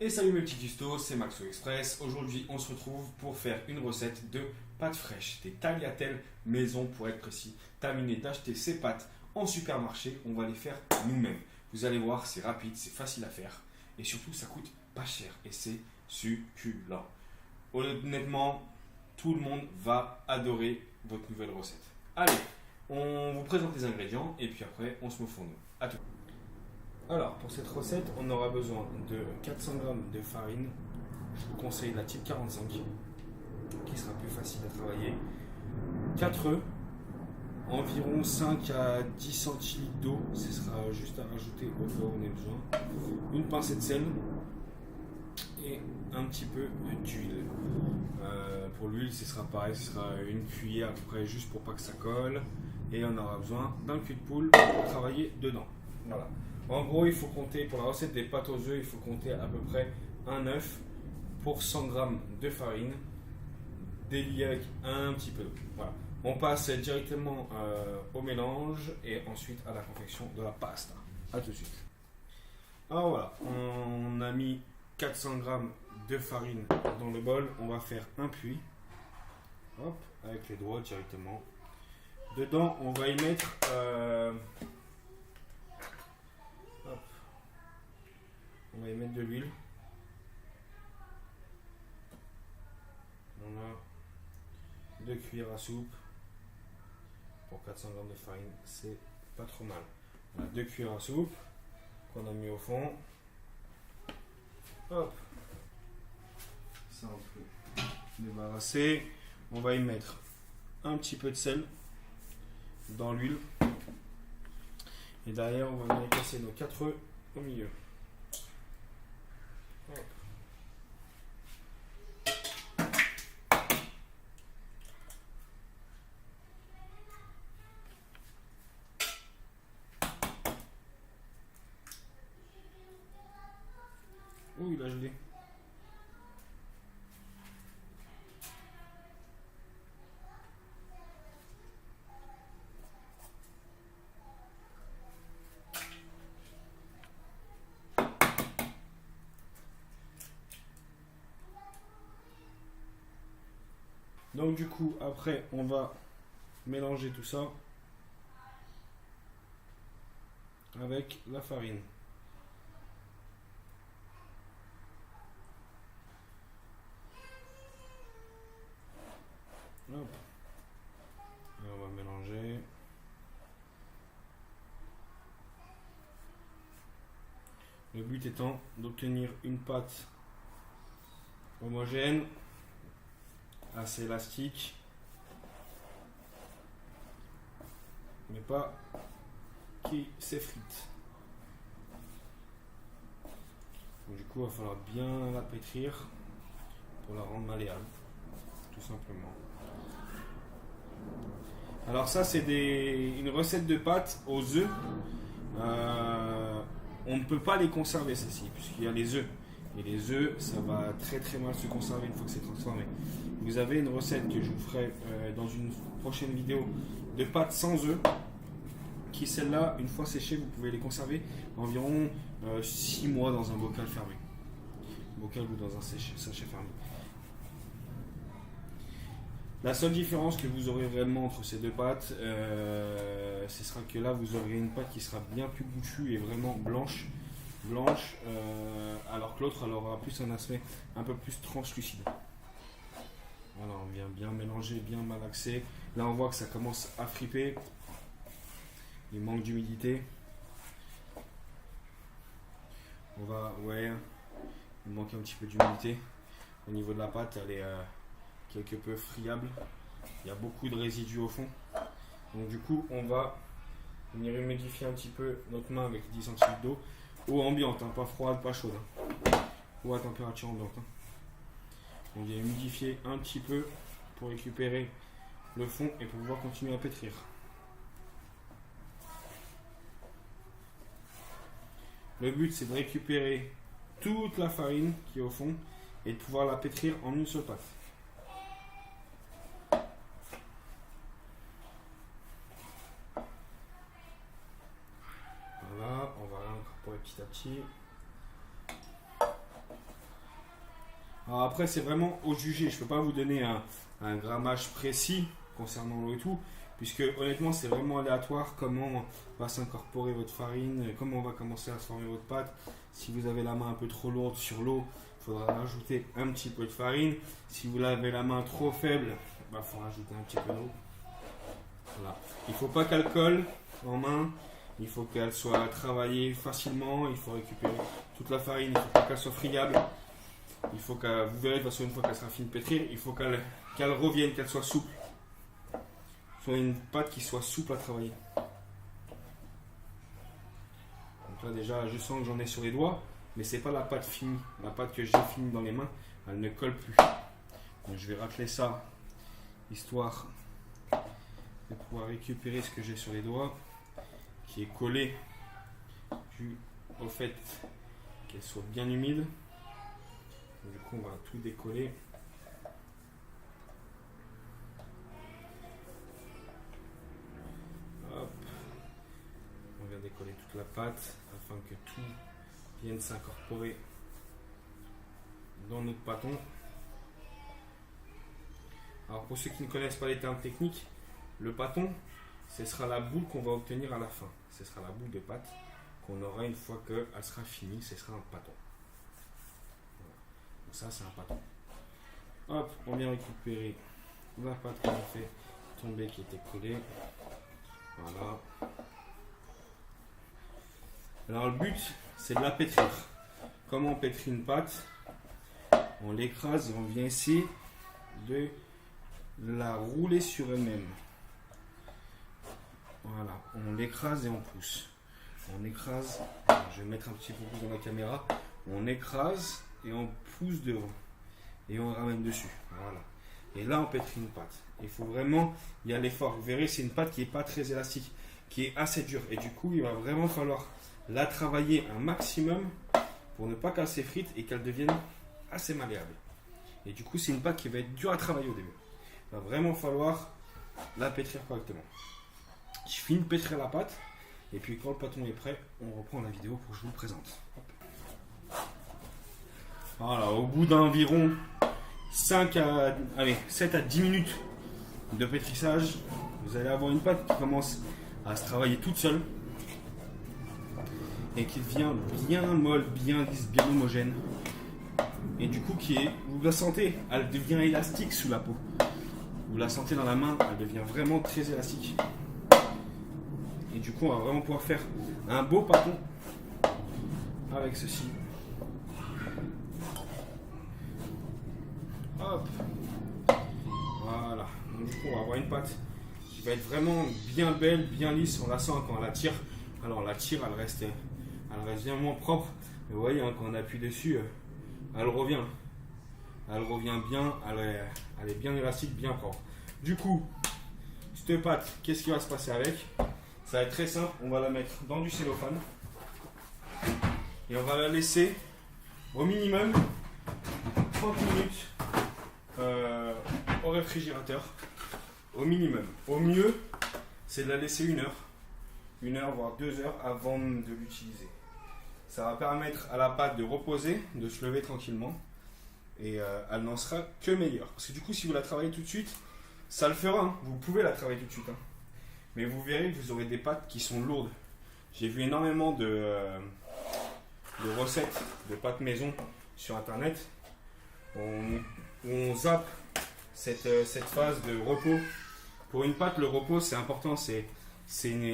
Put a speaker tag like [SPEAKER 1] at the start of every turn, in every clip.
[SPEAKER 1] Et salut mes petits custos, c'est Maxo Express. Aujourd'hui, on se retrouve pour faire une recette de pâtes fraîches, des tagliatelles maison pour être précis. Terminé d'acheter ces pâtes en supermarché, on va les faire nous-mêmes. Vous allez voir, c'est rapide, c'est facile à faire et surtout, ça coûte pas cher et c'est succulent. Honnêtement, tout le monde va adorer votre nouvelle recette. Allez, on vous présente les ingrédients et puis après, on se met au fourneau. À tout. Alors, pour cette recette, on aura besoin de 400 g de farine. Je vous conseille la type 45, qui sera plus facile à travailler. 4 œufs, environ 5 à 10 centilitres d'eau, ce sera juste à rajouter au cas où on ait besoin. Une pincée de sel et un petit peu d'huile. Pour l'huile, ce sera pareil, ce sera une cuillère à peu près juste pour pas que ça colle. Et on aura besoin d'un cul de poule pour travailler dedans. Voilà. En gros, il faut compter, pour la recette des pâtes aux œufs, il faut compter à peu près un œuf pour 100 g de farine, délié avec un petit peu d'eau. Voilà. On passe directement au mélange et ensuite à la confection de la pasta. A tout de suite. Alors voilà, on a mis 400 g de farine dans le bol. On va faire un puits. Hop, avec les doigts directement. Dedans, on va y mettre... on va y mettre de l'huile. On a 2 cuillères à soupe. Pour 400 g de farine, c'est pas trop mal. On a 2 cuillères à soupe qu'on a mis au fond. Hop. Ça on peut débarrasser. On va y mettre un petit peu de sel dans l'huile. Et derrière, on va venir casser nos 4 œufs au milieu. Hop. Ouh, il a gelé. Donc du coup, après, on va mélanger tout ça avec la farine. Hop. Et on va mélanger. Le but étant d'obtenir une pâte homogène, assez élastique, mais pas qui s'effrite. Du coup, il va falloir bien la pétrir pour la rendre malléable, tout simplement. Alors ça, c'est une recette de pâtes aux œufs. On ne peut pas les conserver, ceci, puisqu'il y a les œufs. Et les œufs, ça va très très mal se conserver une fois que c'est transformé. Vous avez une recette que je vous ferai dans une prochaine vidéo de pâtes sans œufs, qui celle-là, une fois séchées, vous pouvez les conserver environ 6 mois dans un bocal fermé. Bocal ou dans un sachet fermé. La seule différence que vous aurez réellement entre ces deux pâtes, ce sera que là, vous aurez une pâte qui sera bien plus goûtue et vraiment blanche, alors que l'autre, elle aura plus un aspect un peu plus translucide. Voilà, on vient bien mélanger, bien malaxer. Là, on voit que ça commence à friper. Il manque d'humidité. Il manque un petit peu d'humidité. Au niveau de la pâte, elle est quelque peu friable. Il y a beaucoup de résidus au fond. Donc du coup, on va venir humidifier un petit peu notre main avec 10 centilitres d'eau. Eau ambiante, hein, pas froide, pas chaude. Eau à température ambiante. Hein. On vient humidifier un petit peu pour récupérer le fond et pour pouvoir continuer à pétrir. Le but, c'est de récupérer toute la farine qui est au fond et de pouvoir la pétrir en une seule pâte. Voilà, on va l'incorporer petit à petit. Alors après, c'est vraiment au jugé. Je ne peux pas vous donner un grammage précis concernant l'eau et tout, puisque honnêtement, c'est vraiment aléatoire comment va s'incorporer votre farine, comment va commencer à se former votre pâte. Si vous avez la main un peu trop lourde sur l'eau, il faudra rajouter un petit peu de farine. Si vous avez la main trop faible, il faut rajouter un petit peu d'eau. Voilà. Il ne faut pas qu'elle colle en main. Il faut qu'elle soit travaillée facilement. Il faut récupérer toute la farine. Il ne faut pas qu'elle soit friable. Il faut que vous verrez de toute façon une fois qu'elle sera finie de pétrir, il faut qu'elle revienne, qu'elle soit souple. Soit une pâte qui soit souple à travailler. Donc là déjà je sens que j'en ai sur les doigts, mais c'est pas la pâte finie. La pâte que j'ai finie dans les mains, elle ne colle plus. Donc je vais racler ça, histoire de pouvoir récupérer ce que j'ai sur les doigts, qui est collé dû au fait qu'elle soit bien humide. Du coup, on va tout décoller. Hop. On vient décoller toute la pâte afin que tout vienne s'incorporer dans notre pâton. Alors pour ceux qui ne connaissent pas les termes techniques, le pâton, ce sera la boule qu'on va obtenir à la fin. Ce sera la boule de pâte qu'on aura une fois qu'elle sera finie. Ce sera un pâton. Ça, c'est un pâton. Hop, on vient récupérer la pâte qu'on a fait tomber qui était collée. Voilà. Alors, le but, c'est de la pétrir. Comment on pétrit une pâte? On l'écrase et on vient essayer de la rouler sur elle-même. Voilà, on l'écrase et on pousse. On écrase, je vais mettre un petit peu plus dans la caméra. On écrase et on pousse devant et on ramène dessus, voilà, et là on pétrit une pâte. Il faut vraiment y aller fort. Vous verrez, c'est une pâte qui n'est pas très élastique, qui est assez dure, et du coup il va vraiment falloir la travailler un maximum pour ne pas qu'elle s'effrite et qu'elle devienne assez malléable. Et du coup c'est une pâte qui va être dure à travailler au début. Il va vraiment falloir la pétrir correctement. Je finis de pétrir la pâte et puis quand le pâton est prêt, on reprend la vidéo pour que je vous le présente. Hop. Voilà, au bout d'environ 7 à 10 minutes de pétrissage, vous allez avoir une pâte qui commence à se travailler toute seule et qui devient bien molle, bien lisse, bien homogène. Et du coup, vous la sentez, elle devient élastique sous la peau. Vous la sentez dans la main, elle devient vraiment très élastique. Et du coup, on va vraiment pouvoir faire un beau pâton avec ceci. Hop. Voilà. Donc, du coup, on va avoir une pâte qui va être vraiment bien belle, bien lisse. On la sent quand on la tire. Alors, on la tire, elle reste bien moins propre. Mais vous voyez, hein, quand on appuie dessus, elle revient. Elle revient bien. Elle est bien élastique, bien propre. Du coup, cette pâte, qu'est-ce qui va se passer avec? Ça va être très simple. On va la mettre dans du cellophane. Et on va la laisser au minimum 30 minutes au réfrigérateur, au minimum. Au mieux, c'est de la laisser 1 heure voire 2 heures avant de l'utiliser. Ça va permettre à la pâte de reposer, de se lever tranquillement, et elle n'en sera que meilleure. Parce que du coup, si vous la travaillez tout de suite, ça le fera, hein. Vous pouvez la travailler tout de suite, hein. Mais vous verrez que vous aurez des pâtes qui sont lourdes. J'ai vu énormément de recettes de pâtes maison sur internet. On zappe cette phase de repos. Pour une pâte, le repos c'est important, c'est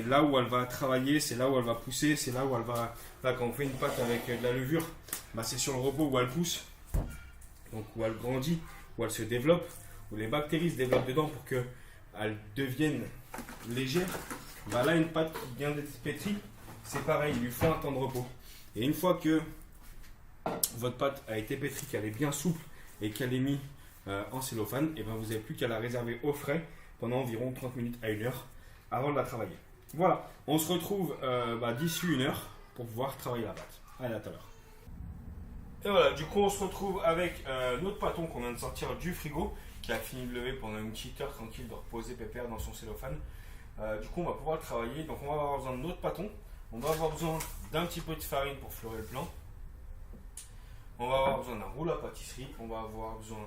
[SPEAKER 1] là où elle va travailler, c'est là où elle va pousser, c'est là où elle va. Là, quand on fait une pâte avec de la levure, c'est sur le repos où elle pousse, donc où elle grandit, où elle se développe, où les bactéries se développent dedans pour qu'elles deviennent légères. Là, une pâte qui vient d'être pétrie, c'est pareil, il lui faut un temps de repos. Et une fois que votre pâte a été pétrie, qu'elle est bien souple et qu'elle est mise en cellophane, et vous n'avez plus qu'à la réserver au frais pendant environ 30 minutes à 1 heure avant de la travailler. Voilà, on se retrouve d'ici 1 heure pour pouvoir travailler la pâte. Allez, à tout à l'heure. Et voilà, du coup on se retrouve avec notre pâton qu'on vient de sortir du frigo, qui a fini de lever pendant une petite heure tranquille, de reposer pépère dans son cellophane. Du coup on va pouvoir le travailler, donc on va avoir besoin de notre pâton, on va avoir besoin d'un petit peu de farine pour fleurer le blanc. On va avoir besoin d'un rouleau à pâtisserie, on va avoir besoin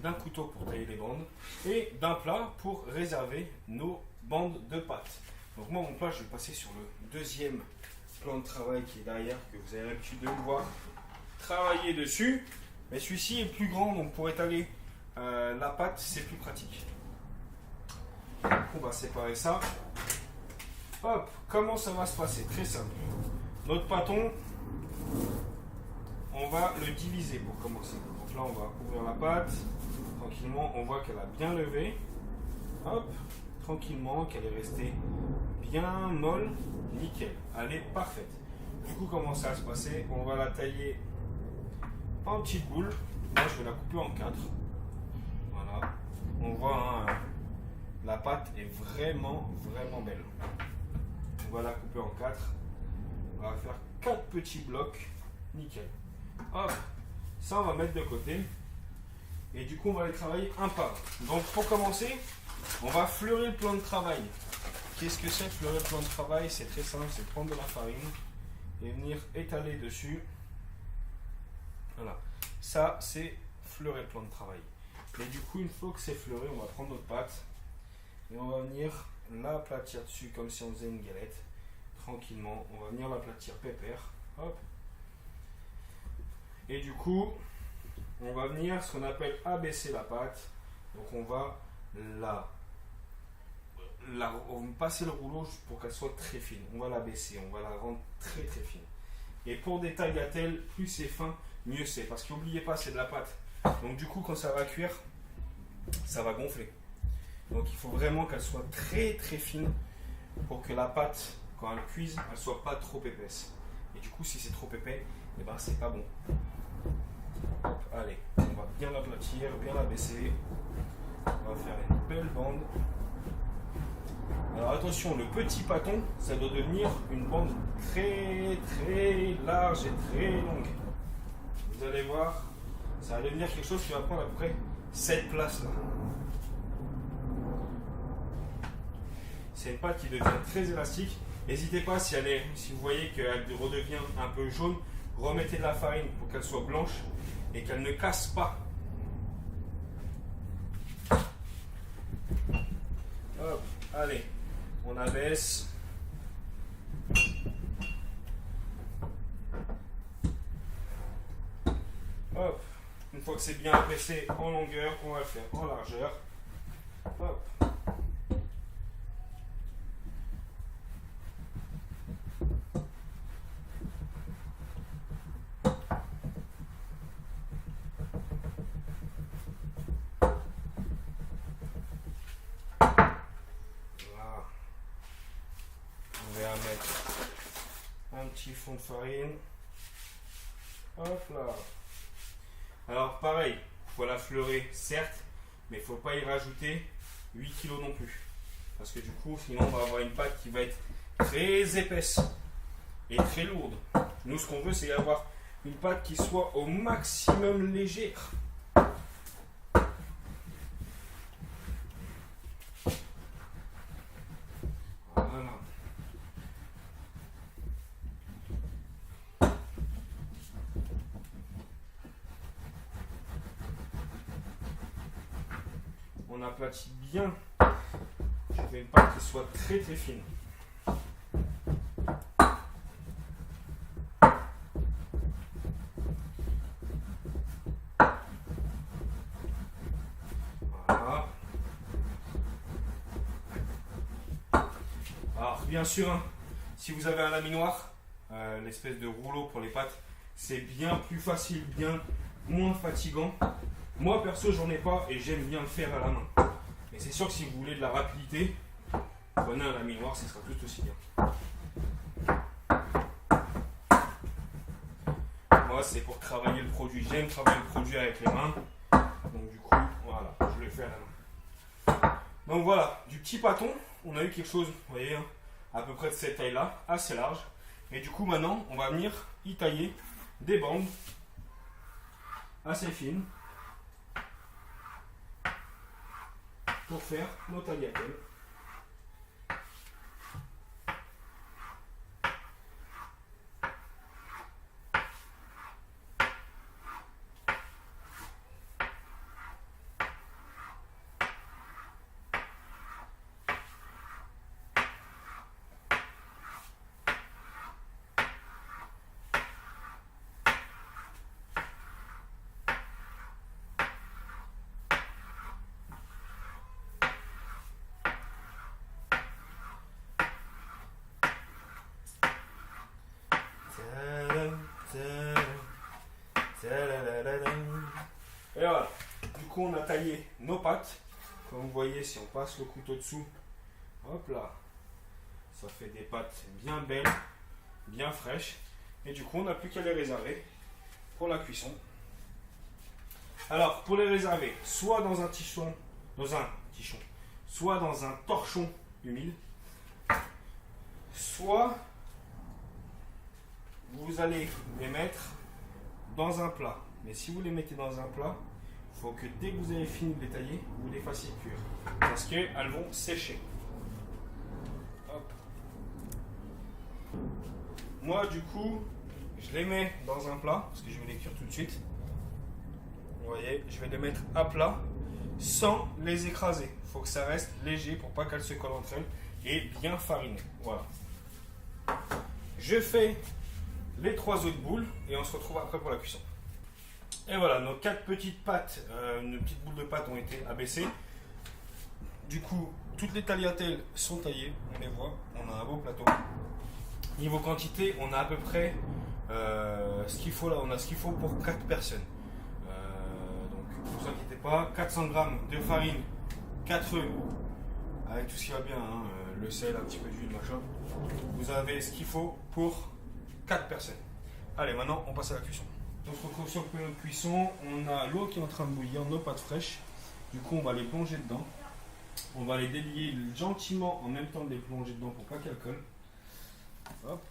[SPEAKER 1] d'un couteau pour tailler les bandes et d'un plat pour réserver nos bandes de pâte. Donc moi mon plat, je vais passer sur le deuxième plan de travail qui est derrière, que vous avez l'habitude de me voir travailler dessus. Mais celui-ci est plus grand, donc pour étaler la pâte, c'est plus pratique. Donc on va séparer ça. Hop, comment ça va se passer? Très simple. Notre pâton, on va le diviser pour commencer. Donc là, on va ouvrir la pâte. Tranquillement, on voit qu'elle a bien levé. Hop, tranquillement, qu'elle est restée bien molle. Nickel, elle est parfaite. Du coup, comment ça va se passer? On va la tailler en petites boules. Moi, je vais la couper en 4. Voilà. On voit, hein, la pâte est vraiment belle. On va la couper en 4. On va faire 4 petits blocs. Nickel. Hop, ça on va mettre de côté. Et du coup, on va les travailler un par un. Donc, pour commencer, on va fleurir le plan de travail. Qu'est-ce que c'est fleurir le plan de travail? C'est très simple, c'est prendre de la farine et venir étaler dessus. Voilà. Ça, c'est fleurir le plan de travail. Et du coup, une fois que c'est fleuré, on va prendre notre pâte et on va venir l'aplatir dessus comme si on faisait une galette. Tranquillement, on va venir l'aplatir pépère. Hop. Et du coup, on va venir ce qu'on appelle abaisser la pâte. Donc on va on va passer le rouleau pour qu'elle soit très fine. On va l'abaisser, on va la rendre très fine. Et pour des tagliatelles, plus c'est fin, mieux c'est. Parce qu'oubliez pas, c'est de la pâte. Donc du coup, quand ça va cuire, ça va gonfler. Donc il faut vraiment qu'elle soit très fine pour que la pâte, quand elle cuise, elle soit pas trop épaisse. Et du coup, si c'est trop épais, eh ben, c'est pas bon. Hop, allez, on va bien l'aplatir, bien l'abaisser. On va faire une belle bande. Alors attention, le petit pâton, ça doit devenir une bande très large et très longue. Vous allez voir, ça va devenir quelque chose qui va prendre à peu près cette place-là. C'est une pâte qui devient très élastique. N'hésitez pas, si vous voyez qu'elle redevient un peu jaune, remettez de la farine pour qu'elle soit blanche et qu'elle ne casse pas. Hop, allez, on abaisse. Hop, une fois que c'est bien abaissé en longueur, on va le faire en largeur. Hop. Petit fond de farine. Hop là. Alors pareil, il faut la fleurer certes, mais il ne faut pas y rajouter 8 kg non plus. Parce que du coup, sinon on va avoir une pâte qui va être très épaisse et très lourde. Nous, ce qu'on veut, c'est avoir une pâte qui soit au maximum légère. Voilà. On aplatit bien. Je fais une pâte qui soit très fine. Voilà. Alors bien sûr, hein, si vous avez un laminoir, l'espèce de rouleau pour les pâtes, c'est bien plus facile, bien moins fatigant. Moi perso j'en ai pas et j'aime bien le faire à la main. Mais c'est sûr que si vous voulez de la rapidité, prenez un laminoir, ce sera tout aussi bien. Moi c'est pour travailler le produit. J'aime travailler le produit avec les mains. Donc du coup, voilà, je le fais à la main. Donc voilà, du petit pâton, on a eu quelque chose, vous voyez, hein, à peu près de cette taille-là, assez large. Et du coup maintenant, on va venir y tailler des bandes assez fines. Pour faire nos tagliatelles. Et voilà. Du coup, on a taillé nos pâtes. Comme vous voyez, si on passe le couteau dessous, hop là, ça fait des pâtes bien belles, bien fraîches. Et du coup, on n'a plus qu'à les réserver pour la cuisson. Alors, pour les réserver, soit dans un tichon, soit dans un torchon humide, soit vous allez les mettre dans un plat. Mais si vous les mettez dans un plat, il faut que dès que vous avez fini de les tailler, vous les fassiez cuire. Parce qu'elles vont sécher. Hop. Moi, du coup, je les mets dans un plat, parce que je vais les cuire tout de suite. Vous voyez, je vais les mettre à plat, sans les écraser. Il faut que ça reste léger pour pas qu'elles se collent entre elles et bien farinées. Voilà. Je fais les 3 autres boules et on se retrouve après pour la cuisson. Et voilà, nos 4 petites pâtes, nos petites boules de pâte ont été abaissées. Du coup, toutes les tagliatelles sont taillées, on les voit, on a un beau plateau. Niveau quantité, on a à peu près ce qu'il faut là, on a ce qu'il faut pour 4 personnes. Donc, ne vous inquiétez pas, 400 g de farine, 4 œufs, avec tout ce qui va bien, hein, le sel, un petit peu d'huile, machin. Vous avez ce qu'il faut pour 4 personnes. Allez, maintenant, on passe à la cuisson. Donc, on se retrouve sur le plan de cuisson, on a l'eau qui est en train de bouillir, nos pâtes fraîches. Du coup, on va les plonger dedans. On va les délier gentiment en même temps de les plonger dedans pour pas qu'elles collent. Hop.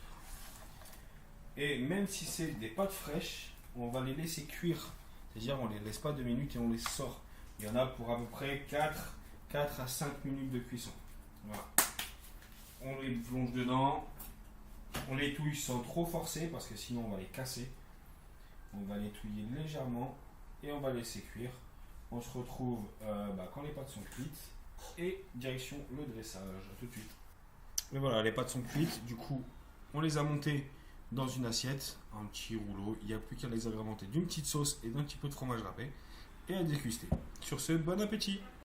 [SPEAKER 1] Et même si c'est des pâtes fraîches, on va les laisser cuire. C'est-à-dire on les laisse pas 2 minutes et on les sort. Il y en a pour à peu près 4 à 5 minutes de cuisson. Voilà. On les plonge dedans. On les touille sans trop forcer parce que sinon on va les casser. On va les touiller légèrement et on va laisser cuire. On se retrouve quand les pâtes sont cuites et direction le dressage. À tout de suite. Et voilà, les pâtes sont cuites. Du coup, on les a montées dans une assiette, un petit rouleau. Il n'y a plus qu'à les agrémenter d'une petite sauce et d'un petit peu de fromage râpé et à déguster. Sur ce, bon appétit!